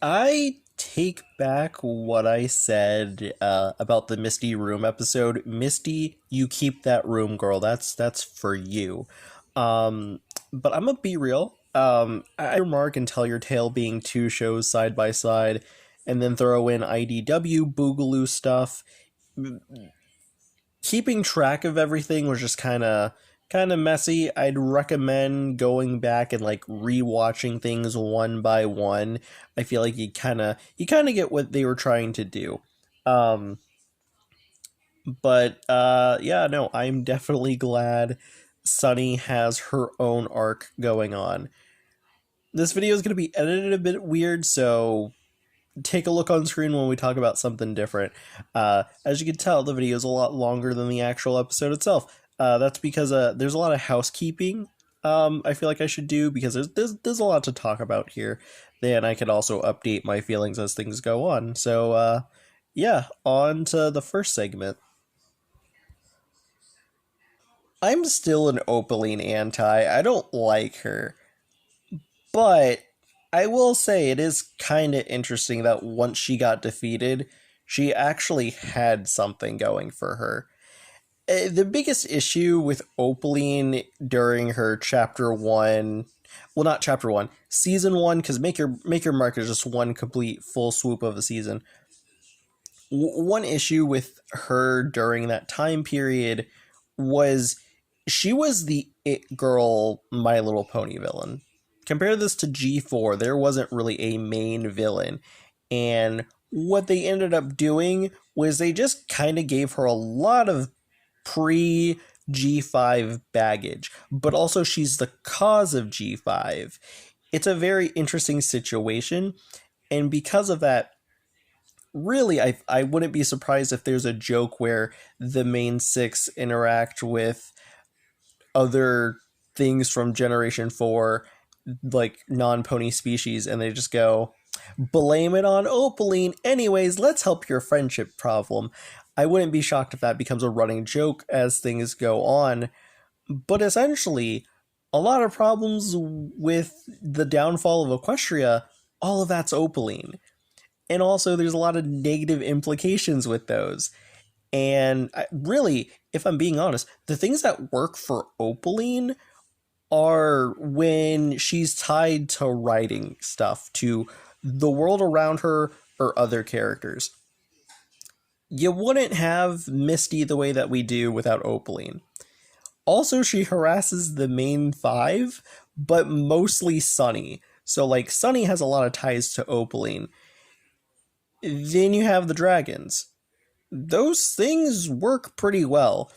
I take back what I said about the Misty room episode. Misty, you keep that room, girl. That's for you. But I'm gonna be real. I remark and tell your tale being two shows side by side, and then throw in IDW Boogaloo stuff. Keeping track of everything was just kind of messy. I'd recommend going back and like rewatching things one by one. I feel like you kind of get what they were trying to do. Um but yeah, no, I'm definitely glad Sunny has her own arc going on. This video is going to be edited a bit weird, so take a look on screen when we talk about something different. As you can tell, the video is a lot longer than the actual episode itself. That's because there's a lot of housekeeping I feel like I should do because there's a lot to talk about here. Then I could also update my feelings as things go on. So yeah, on to the first segment. I'm still an Opaline anti. I don't like her. But I will say it is kind of interesting that once she got defeated, she actually had something going for her. The biggest issue with Opaline during her chapter one, well, not chapter one, season one, because make your mark is just one complete full swoop of a season. One issue with her during that time period was she was the it girl My Little Pony villain. Compare this to G4, there wasn't really a main villain. And what they ended up doing was they just kind of gave her a lot of pre G5 baggage, but also she's the cause of G5. It's a very interesting situation. And because of that, really, I wouldn't be surprised if there's a joke where the main six interact with other things from Generation 4, like non-pony species, and they just go, blame it on Opaline. Anyways, let's help your friendship problem. I wouldn't be shocked if that becomes a running joke as things go on. But essentially, a lot of problems with the downfall of Equestria, all of that's Opaline. And also, there's a lot of negative implications with those. And really, if I'm being honest, the things that work for Opaline are when she's tied to writing stuff, to the world around her or other characters. You wouldn't have Misty the way that we do without Opaline. Also, she harasses the main five, but mostly Sunny. So, like, Sunny has a lot of ties to Opaline. Then you have the dragons. Those things work pretty well.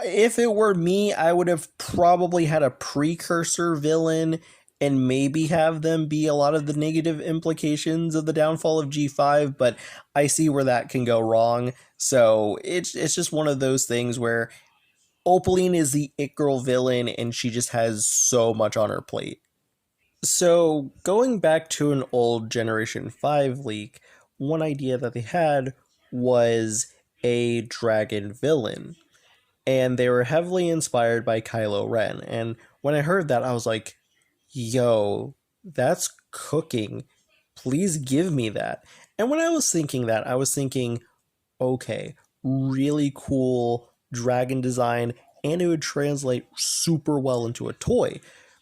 If it were me, I would have probably had a precursor villain and maybe have them be a lot of the negative implications of the downfall of G5, but I see where that can go wrong. So it's just one of those things where Opaline is the it girl villain and she just has so much on her plate. So going back to an old Generation 5 leak, one idea that they had was a dragon villain, and they were heavily inspired by Kylo Ren. And when I heard that, I was like, yo, that's cooking. Please give me that. And when I was thinking that, I was thinking, okay, really cool dragon design, and it would translate super well into a toy.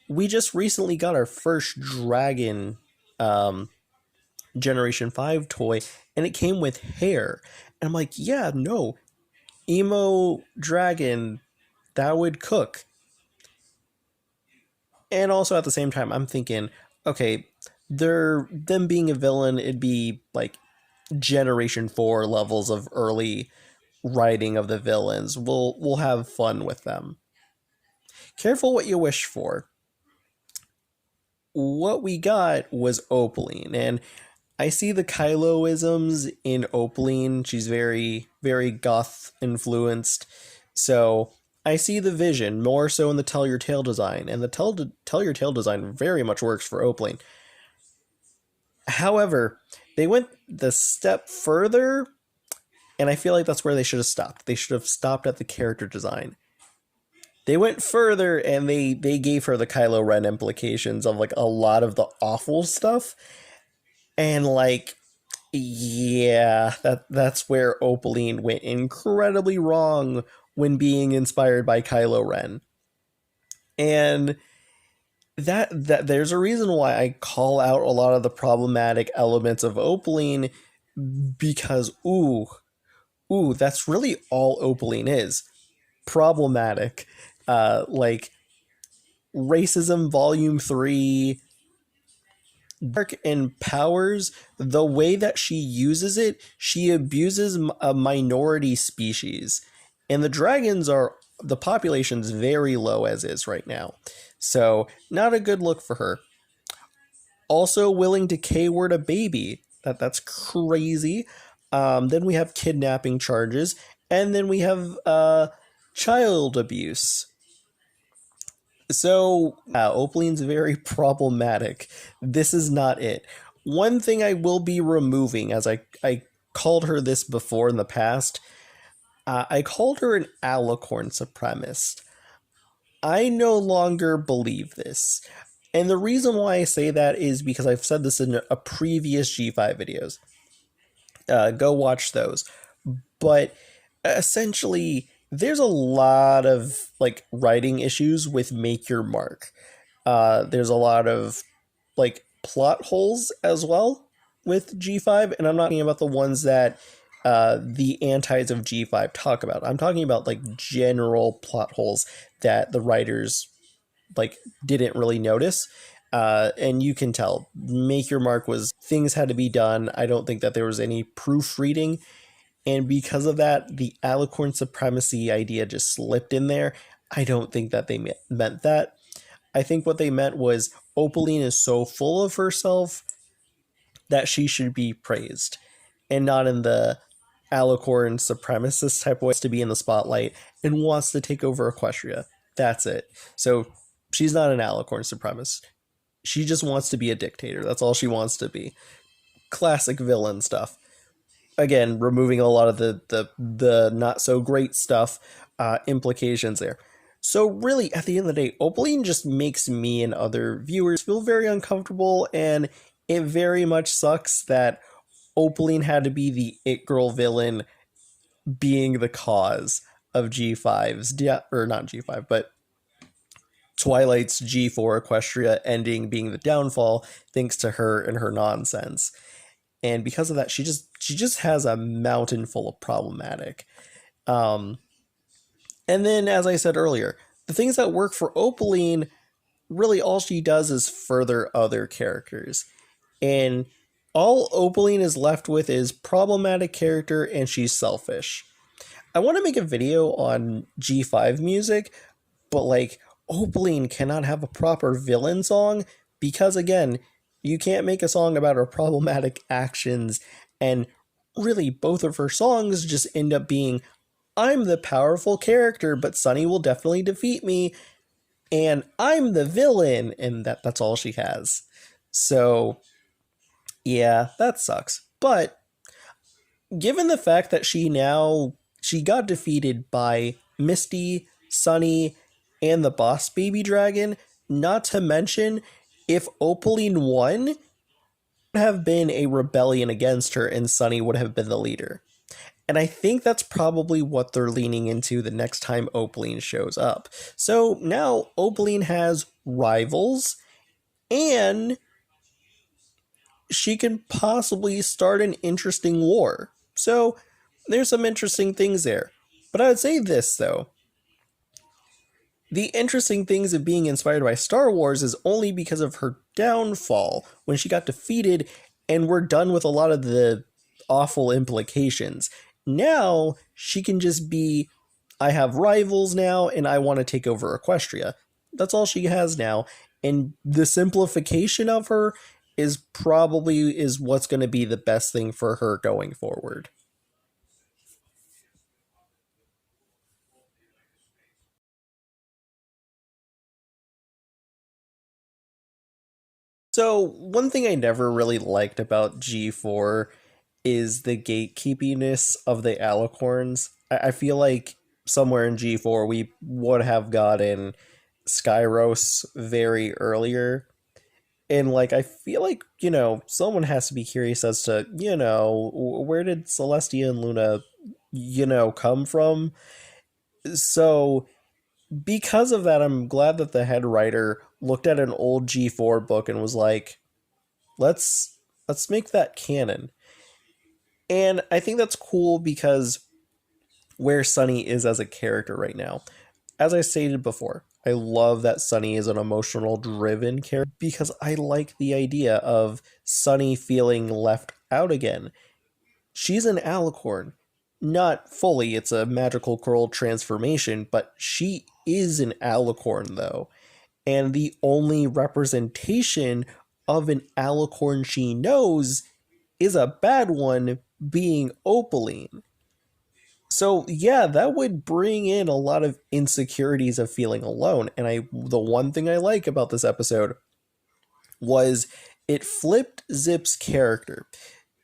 We just recently got our first dragon um, Generation 5 toy, and it came with hair. And I'm like, yeah, no, emo dragon, that would cook. And also at the same time, I'm thinking, okay, they're them being a villain, it'd be like Generation 4 levels of early writing of the villains. We'll have fun with them. Careful what you wish for. What we got was Opaline, and I see the Kyloisms in Opaline. She's very, very goth influenced. So I see the vision more so in the Tell Your Tale design, and the Tell Your Tale design very much works for Opaline. However, they went the step further, and I feel like that's where they should have stopped. They should have stopped at the character design. They went further and they gave her the Kylo Ren implications of like a lot of the awful stuff. And like, yeah, that's where Opaline went incredibly wrong when being inspired by Kylo Ren. And that there's a reason why I call out a lot of the problematic elements of Opaline, because that's really all Opaline is. Problematic. Like Racism Volume 3, Dark and Powers, the way that she uses it, she abuses a minority species. And the dragons are, the population's very low as is right now. So, not a good look for her. Also willing to K-word a baby. That's crazy. Then we have kidnapping charges, and then we have child abuse. So, Opaline's very problematic. This is not it. One thing I will be removing, as I called her this before in the past, I called her an Alicorn supremacist. I no longer believe this. And the reason why I say that is because I've said this in a previous G5 videos. Go watch those. But essentially, there's a lot of like writing issues with Make Your Mark. There's a lot of like plot holes as well with G5, and I'm not talking about the ones that the antis of G5 talk about. I'm talking about like general plot holes that the writers like didn't really notice. And you can tell Make Your Mark was, things had to be done. I don't think that there was any proofreading, and because of that, the Alicorn supremacy idea just slipped in there. I don't think that they meant that. I think what they meant was Opaline is so full of herself that she should be praised, and not in the Alicorn supremacist type way, to be in the spotlight and wants to take over Equestria. That's it. So she's not an Alicorn supremacist. She just wants to be a dictator. That's all she wants to be. Classic villain stuff. Again, removing a lot of the not so great stuff, implications there. So really, at the end of the day, Opaline just makes me and other viewers feel very uncomfortable, and it very much sucks that Opaline had to be the it girl villain, being the cause of G5's or not G5, but Twilight's G4 Equestria ending being the downfall, thanks to her and her nonsense. And because of that, she just has a mountain full of problematic. Um, and then, as I said earlier, the things that work for Opaline, really all she does is further other characters. And all Opaline is left with is problematic character, and she's selfish. I want to make a video on G5 music, but like, Opaline cannot have a proper villain song because, again, you can't make a song about her problematic actions, and really both of her songs just end up being, I'm the powerful character, but Sunny will definitely defeat me, and I'm the villain, and that's all she has. So yeah, that sucks. But given the fact that she got defeated by Misty, Sunny, and the boss baby dragon, not to mention if Opaline won, it would have been a rebellion against her and Sunny would have been the leader. And I think that's probably what they're leaning into the next time Opaline shows up. So now Opaline has rivals, and she can possibly start an interesting war. So there's some interesting things there. But I would say this, though. The interesting things of being inspired by Star Wars is only because of her downfall when she got defeated, and we're done with a lot of the awful implications. Now she can just be, I have rivals now and I want to take over Equestria. That's all she has now. And the simplification of her is what's going to be the best thing for her going forward. So, one thing I never really liked about G4 is the gatekeepiness of the Alicorns. I feel like somewhere in G4 we would have gotten Skyros very earlier. And like I feel like, you know, someone has to be curious as to, you know, where did Celestia and Luna, you know, come from? So because of that, I'm glad that the head writer looked at an old G4 book and was like, let's let's make that canon. And I think that's cool because where Sunny is as a character right now. As I stated before, I love that Sunny is an emotional driven character because I like the idea of Sunny feeling left out again. She's an Alicorn. Not fully, it's a magical girl transformation, but she is an Alicorn though. And the only representation of an Alicorn she knows is a bad one, being Opaline. So yeah, that would bring in a lot of insecurities of feeling alone. And the one thing I like about this episode was it flipped Zip's character.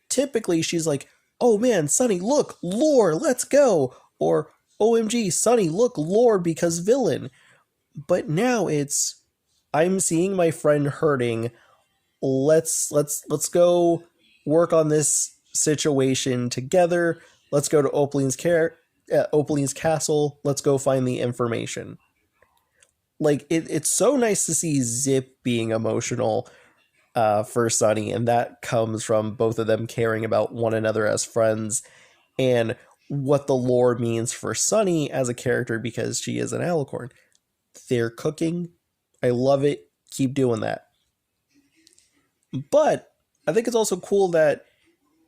Typically she's like, "Oh man, Sunny, look, lore, let's go." Or "OMG, Sunny, look, lore because villain." But now it's, "I'm seeing my friend hurting. Let's go work on this situation together. Let's go to Opaline's castle. Let's go find the information." Like it's so nice to see Zip being emotional for Sunny, and that comes from both of them caring about one another as friends and what the lore means for Sunny as a character because she is an Alicorn. They're cooking. I love it. Keep doing that. But I think it's also cool that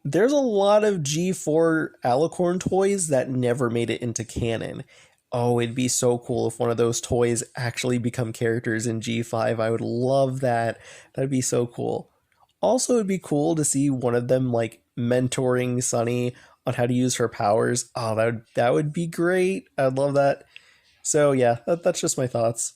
there's a lot of G4 Alicorn toys that never made it into canon. Oh, it'd be so cool if one of those toys actually become characters in G5. I would love that. That'd be so cool. Also, it'd be cool to see one of them like mentoring Sunny on how to use her powers. Oh, that would be great. I'd love that. So yeah, that's just my thoughts.